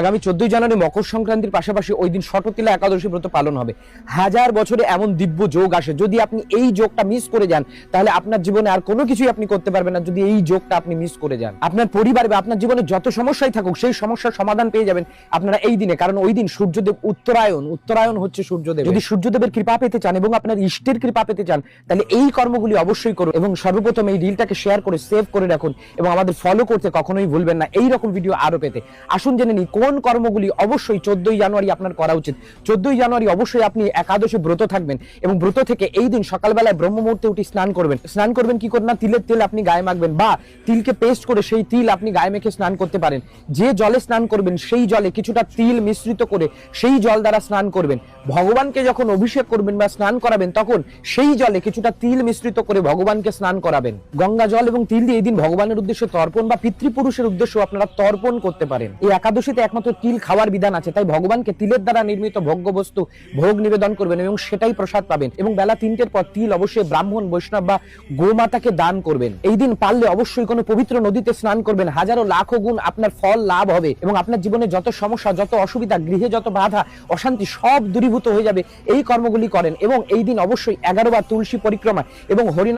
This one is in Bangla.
আগামী 14 জানুয়ারি মকর সংক্রান্তির পাশাপাশি ওই দিন শততিলা একাদশী ব্রত পালন হবে। হাজার বছরে এমন দিব্য যোগ আসে, যদি আপনি এই যোগটা মিস করে যান তাহলে আপনার জীবনে আর কোনো কিছুই আপনি করতে পারবেন না। যদি এই যোগটা আপনি মিস করে যান, আপনার পরিবার বা আপনার জীবনে যত সমস্যাই থাকুক সেই সমস্যার সমাধান পেয়ে যাবেন আপনারা এই দিনে। কারণ ওই দিন সূর্যদেব উত্তরায়ণ হচ্ছে সূর্যদেব। যদি সূর্যদেবের কৃপা পেতে চান এবং আপনার ইষ্টের কৃপা পেতে চান তাহলে এই কর্মগুলি অবশ্যই করুন এবং সর্বপ্রথম এই রিলটাকে শেয়ার করে সেভ করে রাখুন এবং আমাদের ফলো করতে কখনোই ভুলবেন না এই রকম ভিডিও আরো পেতে। আসুন জেনে নিই কোন কর্মগুলি অবশ্যই 14 জানুয়ারি আপনার করা উচিত। 14 জানুয়ারি অবশ্যই আপনি একাদশী ব্রত থাকবেন এবং ব্রত থেকে এই দিন সকালবেলায় ব্রহ্ম মুহূর্তে উঠে স্নান করবেন কি করে না, তিলের তেল আপনি গায়ে মাখবেন বা তিলকে পেস্ট করে সেই তিল আপনি গায়ে মেখে স্নান করতে পারেন। যে জলে স্নান করবেন সেই জলে কিছুটা তিল মিশ্রিত করে সেই জল দ্বারা স্নান করবেন। ভগবানকে যখন অভিষেক করবেন বা স্নান করাবেন তখন সেই জলে কিছুটা তিল মিশ্রিত করে ভগবানকে স্নান করাবেন। গঙ্গা জল এবং তিল দিয়ে এই দিন ভগবানের উদ্দেশ্যে তর্পণ বা পিতৃপুরুষের উদ্দেশ্যে আপনারা তর্পণ করতে পারেন। এই একাদশীতে একমাত্র তিল খাওয়ার বিধান আছে, তাই ভগবানকে তিলের দ্বারা নির্মিত ভোগ্য বস্তু ভোগ নিবেদন করবেন এবং সেটাই প্রসাদ পাবেন। এবং বেলা 3টের পর তিল অবশ্যই ব্রাহ্মণ, বৈষ্ণব বা গোমাতাকে দান করবেন। এই দিন পারলে অবশ্যই কোনো পবিত্র নদীতে স্নান করবেন। হাজারো লাখো গুণ আপনার ফল লাভ হবে এবং আপনার জীবনে যত সমস্যা, যত অসুবিধা, গৃহে যত বাধা অশান্তি সব দূরীভূত হয়ে যাবে। এই কর্মগুলি করেন এবং এই দিন অবশ্যই 11 বার তুলসী পরিক্রমা এবং হরি